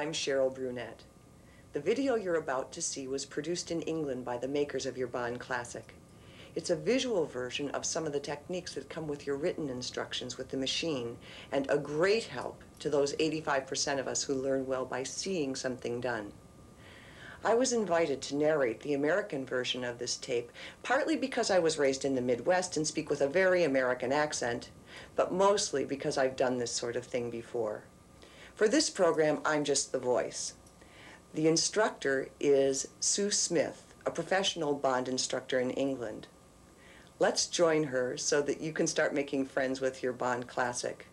I'm Cheryl Brunette. The video you're about to see was produced in England by the makers of your Bond Classic. It's a visual version of some of the techniques that come with your written instructions with the machine, and a great help to those 85% of us who learn well by seeing something done. I was invited to narrate the American version of this tape, partly because I was raised in the Midwest and speak with a very American accent, but mostly because I've done this sort of thing before. For this program, I'm just the voice. The instructor is Sue Smith, a professional Bond instructor in England. Let's join her so that you can start making friends with your Bond Classic.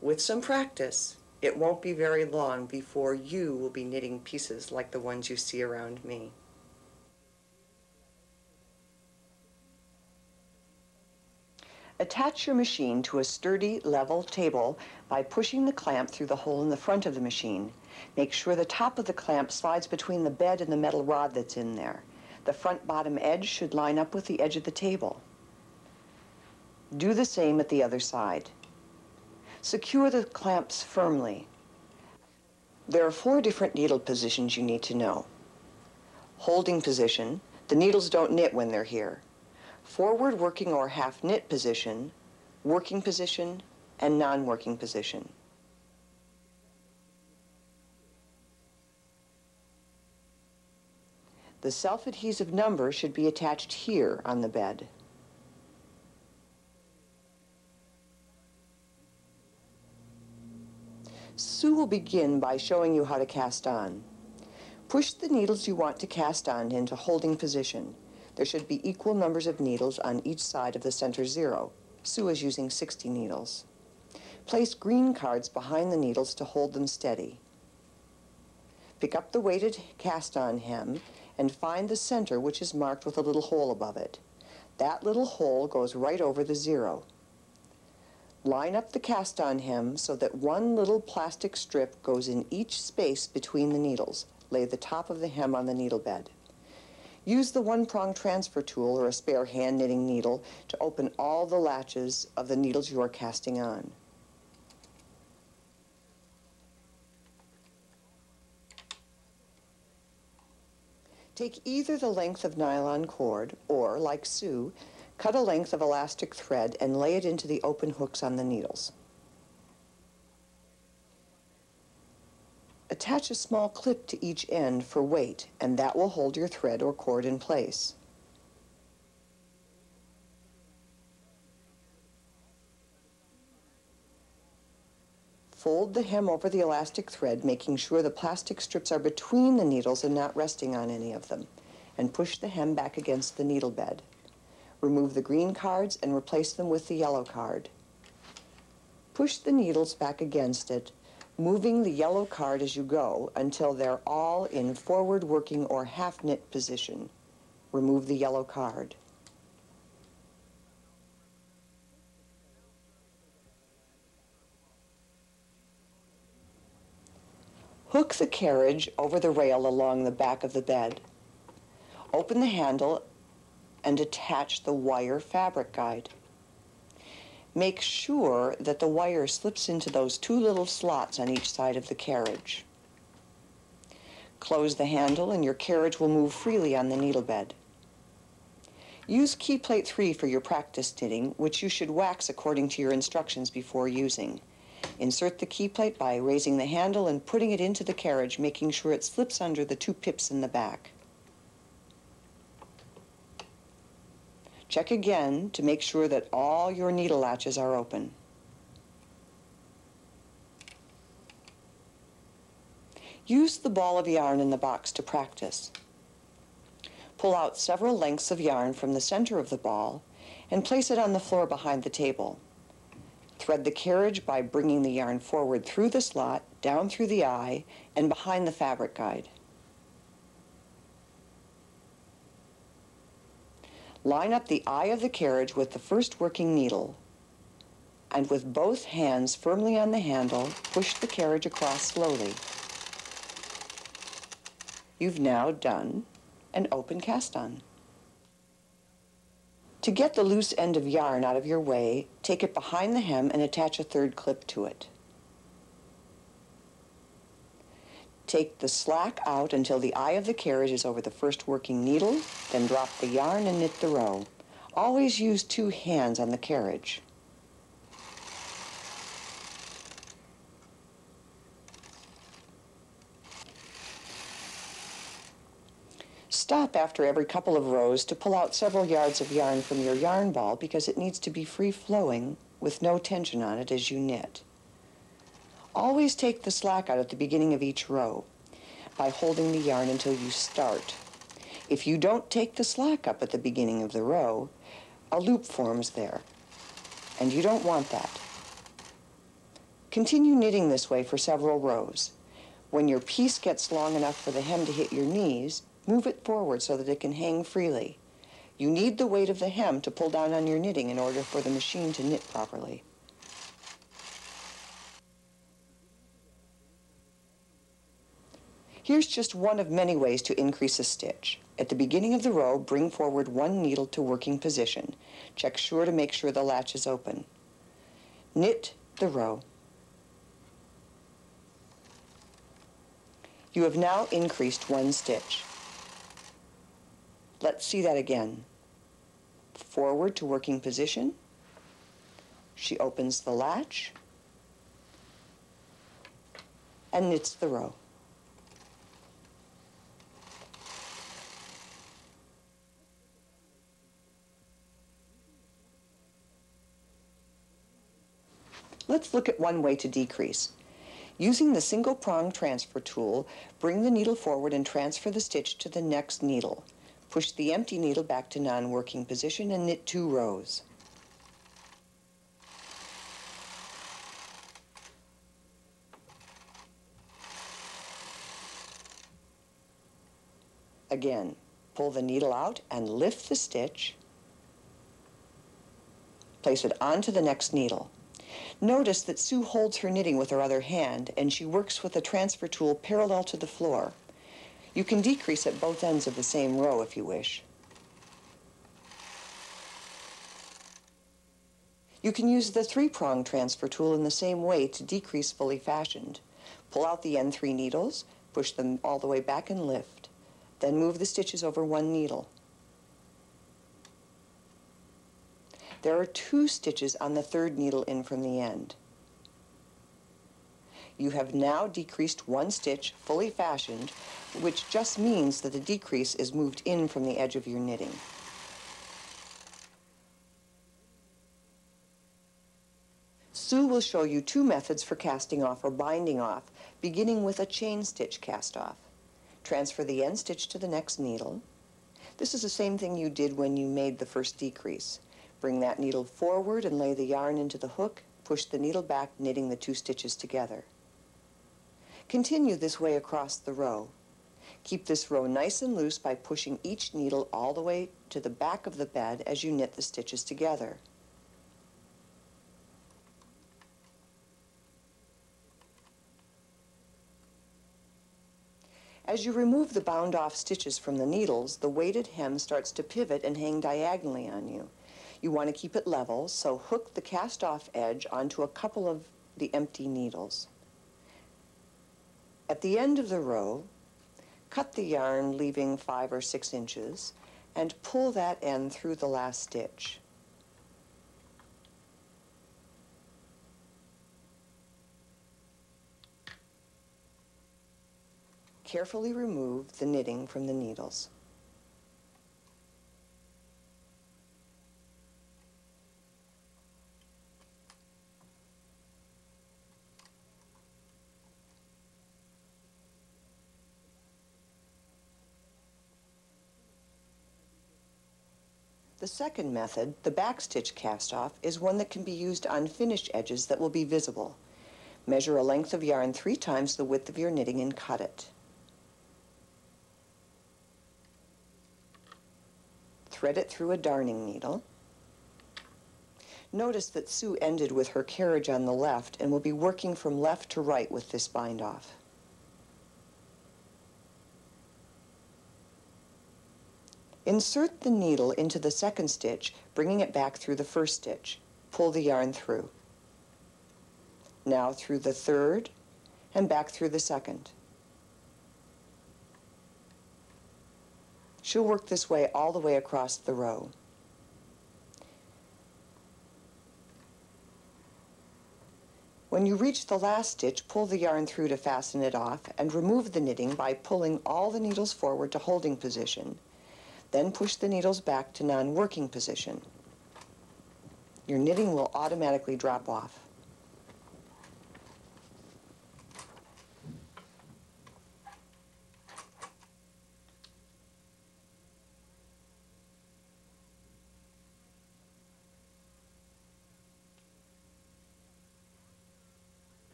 With some practice, it won't be very long before you will be knitting pieces like the ones you see around me. Attach your machine to a sturdy, level table by pushing the clamp through the hole in the front of the machine. Make sure the top of the clamp slides between the bed and the metal rod that's in there. The front bottom edge should line up with the edge of the table. Do the same at the other side. Secure the clamps firmly. There are 4 different needle positions you need to know. Holding position, the needles don't knit when they're here. Forward working or half knit position, working position, and non-working position. The self-adhesive number should be attached here on the bed. Sue will begin by showing you how to cast on. Push the needles you want to cast on into holding position. There should be equal numbers of needles on each side of the center 0. Sue is using 60 needles. Place green cards behind the needles to hold them steady. Pick up the weighted cast-on hem and find the center, which is marked with a little hole above it. That little hole goes right over the 0. Line up the cast-on hem so that one little plastic strip goes in each space between the needles. Lay the top of the hem on the needle bed. Use the one-prong transfer tool or a spare hand knitting needle to open all the latches of the needles you are casting on. Take either the length of nylon cord or, like Sue, cut a length of elastic thread and lay it into the open hooks on the needles. Attach a small clip to each end for weight, and that will hold your thread or cord in place. Fold the hem over the elastic thread, making sure the plastic strips are between the needles and not resting on any of them, and push the hem back against the needle bed. Remove the green cards and replace them with the yellow card. Push the needles back against it, moving the yellow card as you go until they're all in forward working or half knit position. Remove the yellow card. Hook the carriage over the rail along the back of the bed. Open the handle and attach the wire fabric guide. Make sure that the wire slips into those 2 little slots on each side of the carriage. Close the handle and your carriage will move freely on the needle bed. Use key plate 3 for your practice knitting, which you should wax according to your instructions before using. Insert the key plate by raising the handle and putting it into the carriage, making sure it slips under the 2 pips in the back. Check again to make sure that all your needle latches are open. Use the ball of yarn in the box to practice. Pull out several lengths of yarn from the center of the ball and place it on the floor behind the table. Thread the carriage by bringing the yarn forward through the slot, down through the eye, and behind the fabric guide. Line up the eye of the carriage with the first working needle, and with both hands firmly on the handle, push the carriage across slowly. You've now done an open cast-on. To get the loose end of yarn out of your way, take it behind the hem and attach a 3rd clip to it. Take the slack out until the eye of the carriage is over the first working needle, then drop the yarn and knit the row. Always use 2 hands on the carriage. Stop after every couple of rows to pull out several yards of yarn from your yarn ball because it needs to be free-flowing with no tension on it as you knit. Always take the slack out at the beginning of each row by holding the yarn until you start. If you don't take the slack up at the beginning of the row, a loop forms there, and you don't want that. Continue knitting this way for several rows. When your piece gets long enough for the hem to hit your knees, move it forward so that it can hang freely. You need the weight of the hem to pull down on your knitting in order for the machine to knit properly. Here's just one of many ways to increase a stitch. At the beginning of the row, bring forward 1 needle to working position. Check sure to make sure the latch is open. Knit the row. You have now increased 1 stitch. Let's see that again. Forward to working position. She opens the latch and knits the row. Let's look at one way to decrease. Using the single prong transfer tool, bring the needle forward and transfer the stitch to the next needle. Push the empty needle back to non-working position and knit 2 rows. Again, pull the needle out and lift the stitch. Place it onto the next needle. Notice that Sue holds her knitting with her other hand and she works with the transfer tool parallel to the floor. You can decrease at both ends of the same row if you wish. You can use the 3-prong transfer tool in the same way to decrease fully fashioned. Pull out the end 3 needles, push them all the way back and lift. Then move the stitches over 1 needle. There are 2 stitches on the 3rd needle in from the end. You have now decreased 1 stitch, fully fashioned, which just means that the decrease is moved in from the edge of your knitting. Sue will show you 2 methods for casting off or binding off, beginning with a chain stitch cast off. Transfer the end stitch to the next needle. This is the same thing you did when you made the first decrease. Bring that needle forward and lay the yarn into the hook. Push the needle back, knitting the 2 stitches together. Continue this way across the row. Keep this row nice and loose by pushing each needle all the way to the back of the bed as you knit the stitches together. As you remove the bound-off stitches from the needles, the weighted hem starts to pivot and hang diagonally on you. You want to keep it level, so hook the cast-off edge onto a couple of the empty needles. At the end of the row, cut the yarn leaving 5 or 6 inches and pull that end through the last stitch. Carefully remove the knitting from the needles. The second method, the backstitch cast-off, is one that can be used on finished edges that will be visible. Measure a length of yarn 3 times the width of your knitting and cut it. Thread it through a darning needle. Notice that Sue ended with her carriage on the left and will be working from left to right with this bind-off. Insert the needle into the second stitch, bringing it back through the first stitch. Pull the yarn through. Now through the third and back through the second. She'll work this way all the way across the row. When you reach the last stitch, pull the yarn through to fasten it off and remove the knitting by pulling all the needles forward to holding position. Then push the needles back to non-working position. Your knitting will automatically drop off.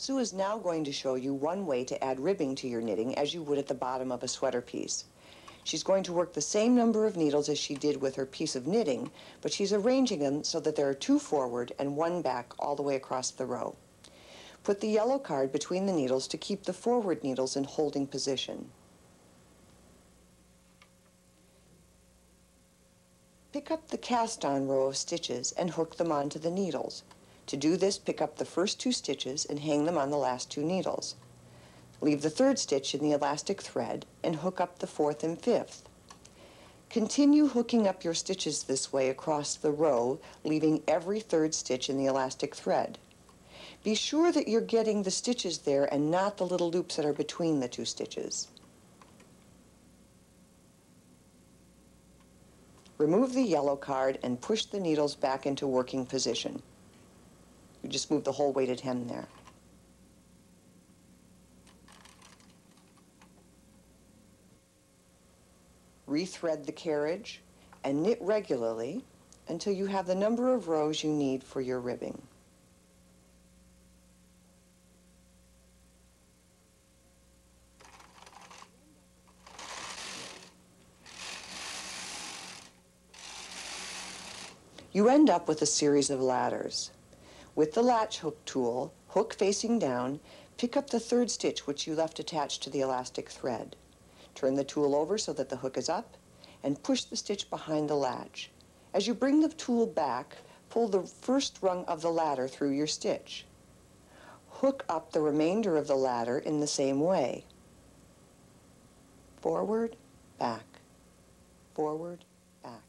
Sue is now going to show you one way to add ribbing to your knitting as you would at the bottom of a sweater piece. She's going to work the same number of needles as she did with her piece of knitting, but she's arranging them so that there are 2 forward and 1 back all the way across the row. Put the yellow card between the needles to keep the forward needles in holding position. Pick up the cast-on row of stitches and hook them onto the needles. To do this, pick up the first 2 stitches and hang them on the last 2 needles. Leave the 3rd stitch in the elastic thread and hook up the 4th and 5th. Continue hooking up your stitches this way across the row, leaving every 3rd stitch in the elastic thread. Be sure that you're getting the stitches there and not the little loops that are between the 2 stitches. Remove the yellow card and push the needles back into working position. You just move the whole weighted hem there. Rethread the carriage and knit regularly until you have the number of rows you need for your ribbing. You end up with a series of ladders. With the latch hook tool, hook facing down, pick up the 3rd stitch which you left attached to the elastic thread. Turn the tool over so that the hook is up, and push the stitch behind the latch. As you bring the tool back, pull the first rung of the ladder through your stitch. Hook up the remainder of the ladder in the same way. Forward, back, forward, back.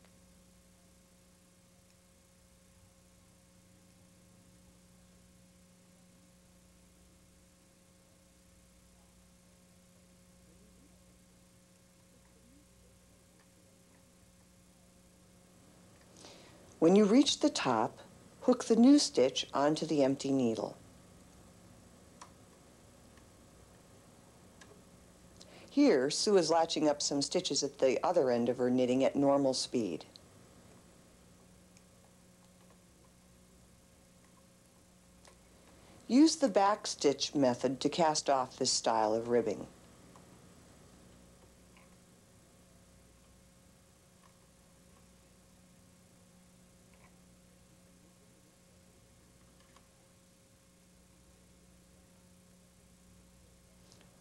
When you reach the top, hook the new stitch onto the empty needle. Here, Sue is latching up some stitches at the other end of her knitting at normal speed. Use the back stitch method to cast off this style of ribbing.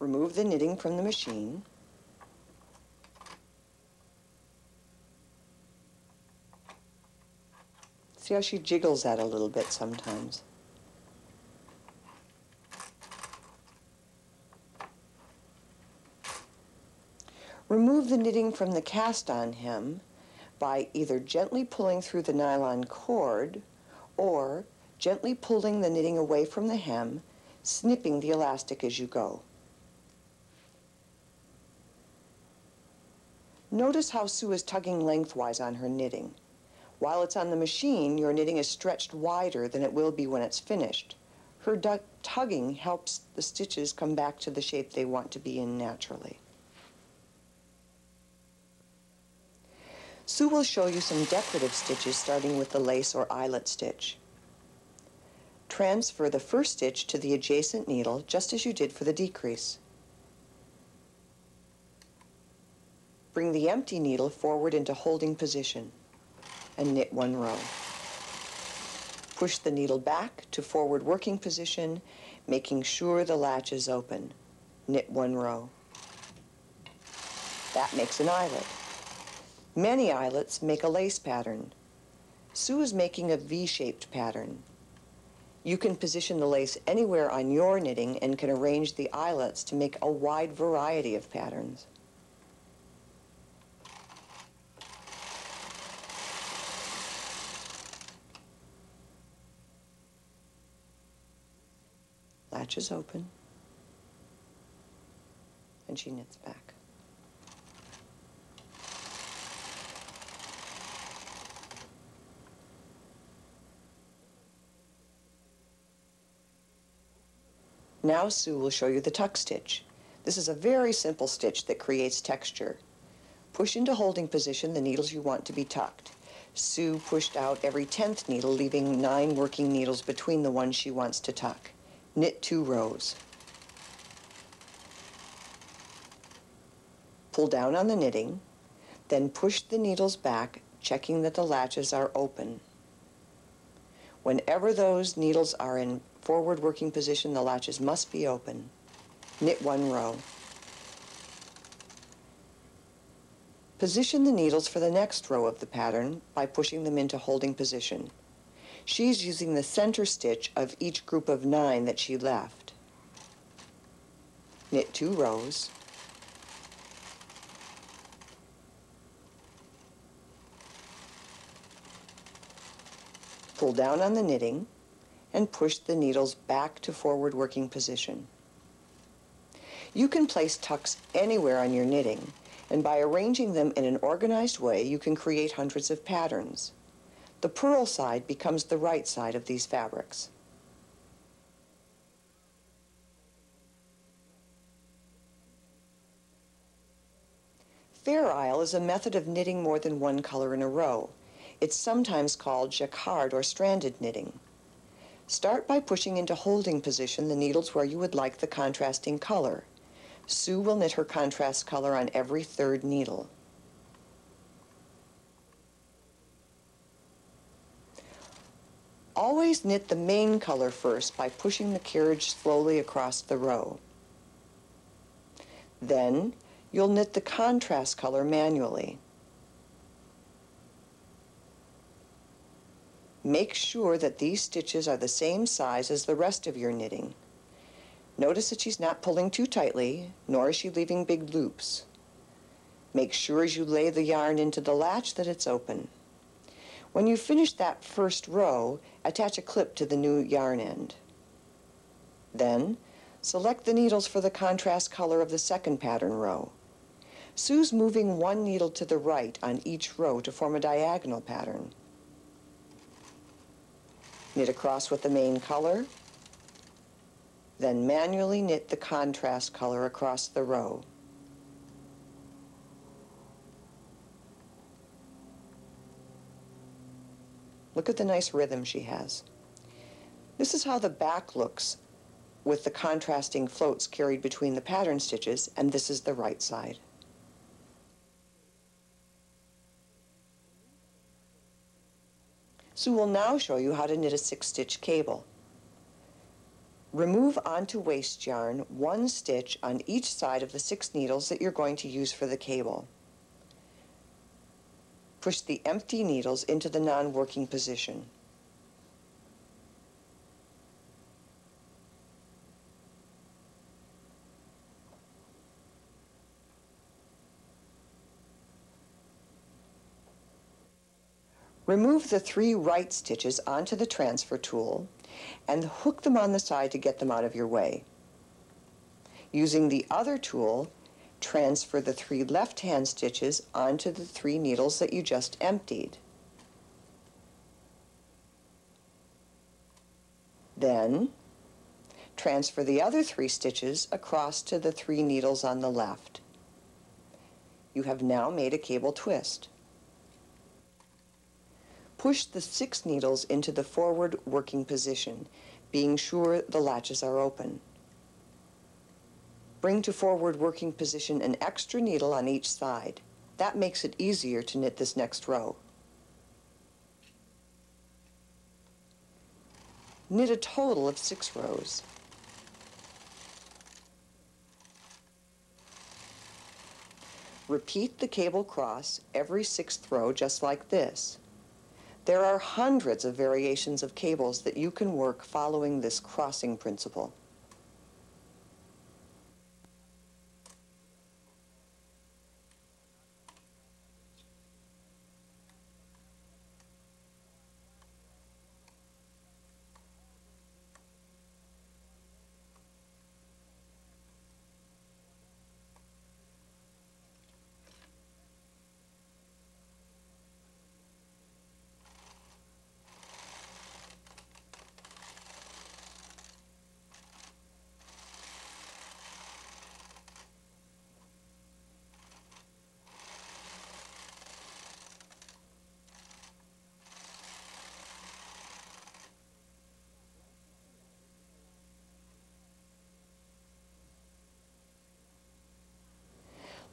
Remove the knitting from the machine. See how she jiggles that a little bit sometimes. Remove the knitting from the cast-on hem by either gently pulling through the nylon cord or gently pulling the knitting away from the hem, snipping the elastic as you go. Notice how Sue is tugging lengthwise on her knitting. While it's on the machine, your knitting is stretched wider than it will be when it's finished. Her tugging helps the stitches come back to the shape they want to be in naturally. Sue will show you some decorative stitches starting with the lace or eyelet stitch. Transfer the first stitch to the adjacent needle just as you did for the decrease. Bring the empty needle forward into holding position and knit 1 row. Push the needle back to forward working position, making sure the latch is open. Knit 1 row. That makes an eyelet. Many eyelets make a lace pattern. Sue is making a V-shaped pattern. You can position the lace anywhere on your knitting and can arrange the eyelets to make a wide variety of patterns. Latch is open, and she knits back. Now Sue will show you the tuck stitch. This is a very simple stitch that creates texture. Push into holding position the needles you want to be tucked. Sue pushed out every 10th needle, leaving 9 working needles between the ones she wants to tuck. Knit 2 rows. Pull down on the knitting, then push the needles back, checking that the latches are open. Whenever those needles are in forward working position, the latches must be open. Knit 1 row. Position the needles for the next row of the pattern by pushing them into holding position. She's using the center stitch of each group of 9 that she left. Knit 2 rows. Pull down on the knitting and push the needles back to forward working position. You can place tucks anywhere on your knitting, and by arranging them in an organized way, you can create hundreds of patterns. The purl side becomes the right side of these fabrics. Fair Isle is a method of knitting more than one color in a row. It's sometimes called jacquard or stranded knitting. Start by pushing into holding position the needles where you would like the contrasting color. Sue will knit her contrast color on every 3rd needle. Always knit the main color first by pushing the carriage slowly across the row. Then you'll knit the contrast color manually. Make sure that these stitches are the same size as the rest of your knitting. Notice that she's not pulling too tightly, nor is she leaving big loops. Make sure as you lay the yarn into the latch that it's open. When you finish that first row, attach a clip to the new yarn end. Then, select the needles for the contrast color of the second pattern row. Sue's moving 1 needle to the right on each row to form a diagonal pattern. Knit across with the main color, then manually knit the contrast color across the row. Look at the nice rhythm she has. This is how the back looks with the contrasting floats carried between the pattern stitches, and this is the right side. Sue will now show you how to knit a 6-stitch cable. Remove onto waste yarn 1 stitch on each side of the 6 needles that you're going to use for the cable. Push the empty needles into the non-working position. Remove the 3 right stitches onto the transfer tool and hook them on the side to get them out of your way. Using the other tool, transfer the 3 left-hand stitches onto the 3 needles that you just emptied. Then, transfer the other 3 stitches across to the 3 needles on the left. You have now made a cable twist. Push the 6 needles into the forward working position, being sure the latches are open. Bring to forward working position an extra needle on each side. That makes it easier to knit this next row. Knit a total of 6 rows. Repeat the cable cross every 6th row just like this. There are hundreds of variations of cables that you can work following this crossing principle.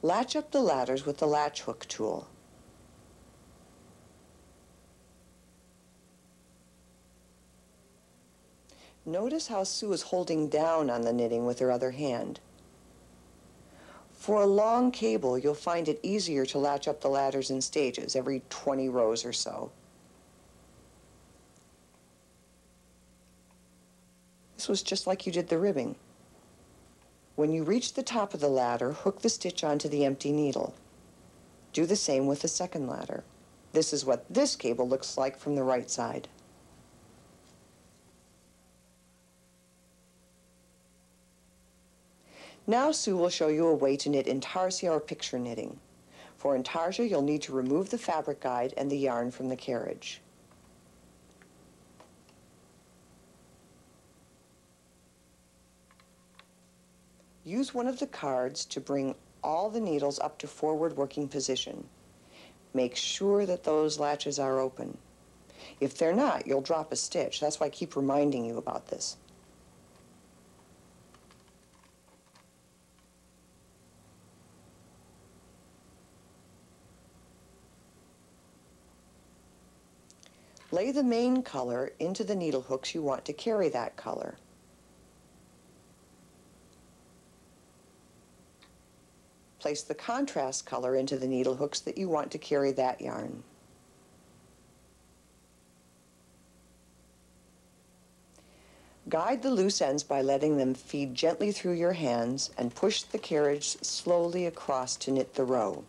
Latch up the ladders with the latch hook tool. Notice how Sue is holding down on the knitting with her other hand. For a long cable, you'll find it easier to latch up the ladders in stages, every 20 rows or so. This was just like you did the ribbing. When you reach the top of the ladder, hook the stitch onto the empty needle. Do the same with the second ladder. This is what this cable looks like from the right side. Now Sue will show you a way to knit intarsia or picture knitting. For intarsia, you'll need to remove the fabric guide and the yarn from the carriage. Use one of the cards to bring all the needles up to forward working position. Make sure that those latches are open. If they're not, you'll drop a stitch. That's why I keep reminding you about this. Lay the main color into the needle hooks you want to carry that color. Place the contrast color into the needle hooks that you want to carry that yarn. Guide the loose ends by letting them feed gently through your hands and push the carriage slowly across to knit the row.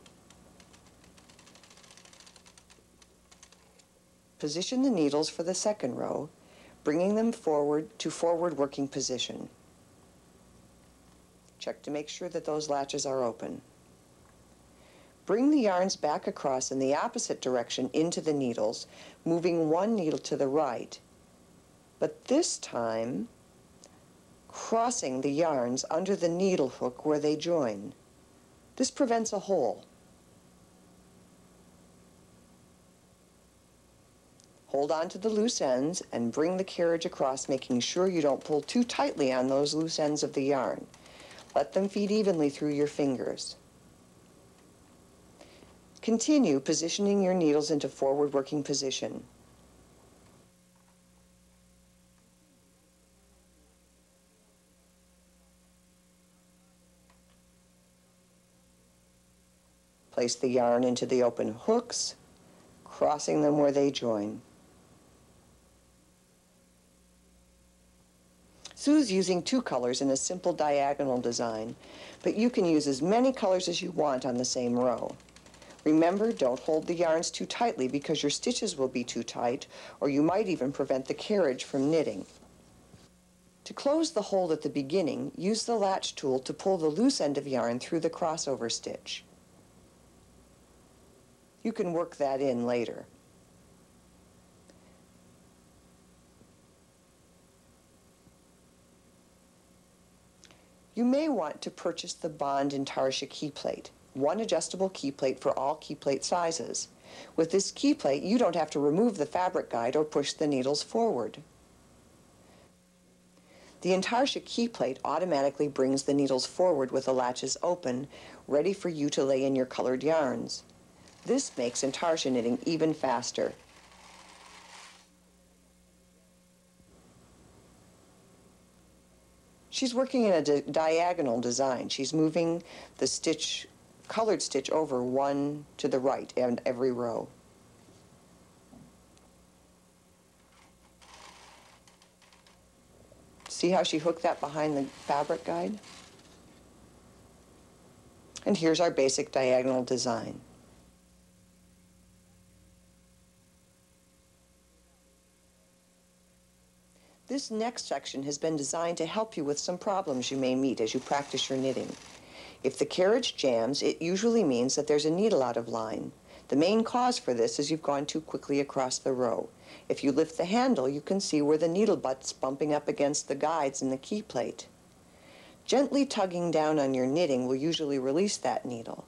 Position the needles for the second row, bringing them forward to forward working position. Check to make sure that those latches are open. Bring the yarns back across in the opposite direction into the needles, moving one needle to the right, but this time crossing the yarns under the needle hook where they join. This prevents a hole. Hold on to the loose ends and bring the carriage across, making sure you don't pull too tightly on those loose ends of the yarn. Let them feed evenly through your fingers. Continue positioning your needles into forward working position. Place the yarn into the open hooks, crossing them where they join. Sue's using 2 colors in a simple diagonal design, but you can use as many colors as you want on the same row. Remember, don't hold the yarns too tightly because your stitches will be too tight, or you might even prevent the carriage from knitting. To close the hole at the beginning, use the latch tool to pull the loose end of yarn through the crossover stitch. You can work that in later. You may want to purchase the Bond Intarsia key plate, one adjustable key plate for all key plate sizes. With this key plate, you don't have to remove the fabric guide or push the needles forward. The Intarsia key plate automatically brings the needles forward with the latches open, ready for you to lay in your colored yarns. This makes Intarsia knitting even faster. She's working in a diagonal design. She's moving the stitch, colored stitch over one to the right in every row. See how she hooked that behind the fabric guide? And here's our basic diagonal design. This next section has been designed to help you with some problems you may meet as you practice your knitting. If the carriage jams, it usually means that there's a needle out of line. The main cause for this is you've gone too quickly across the row. If you lift the handle, you can see where the needle butt's bumping up against the guides and the key plate. Gently tugging down on your knitting will usually release that needle.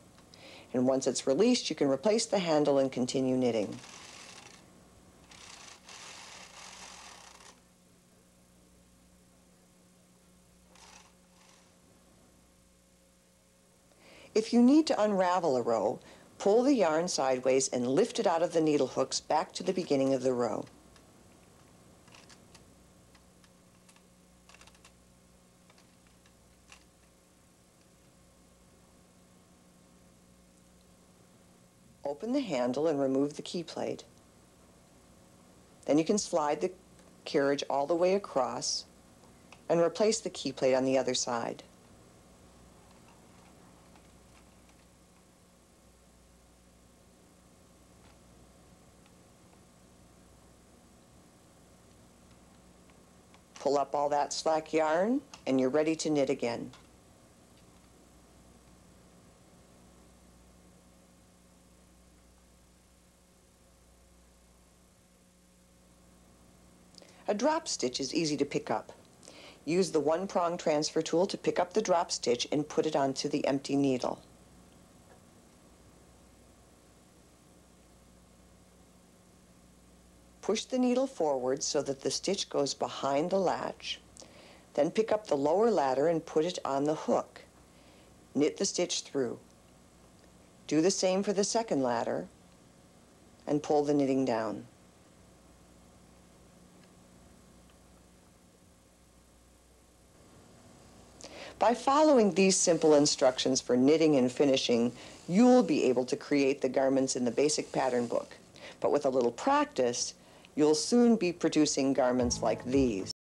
And once it's released, you can replace the handle and continue knitting. If you need to unravel a row, pull the yarn sideways and lift it out of the needle hooks back to the beginning of the row. Open the handle and remove the key plate. Then you can slide the carriage all the way across and replace the key plate on the other side. Pull up all that slack yarn and you're ready to knit again. A drop stitch is easy to pick up. Use the one-prong transfer tool to pick up the drop stitch and put it onto the empty needle. Push the needle forward so that the stitch goes behind the latch. Then pick up the lower ladder and put it on the hook. Knit the stitch through. Do the same for the second ladder and pull the knitting down. By following these simple instructions for knitting and finishing, you'll be able to create the garments in the basic pattern book. But with a little practice, you'll soon be producing garments like these.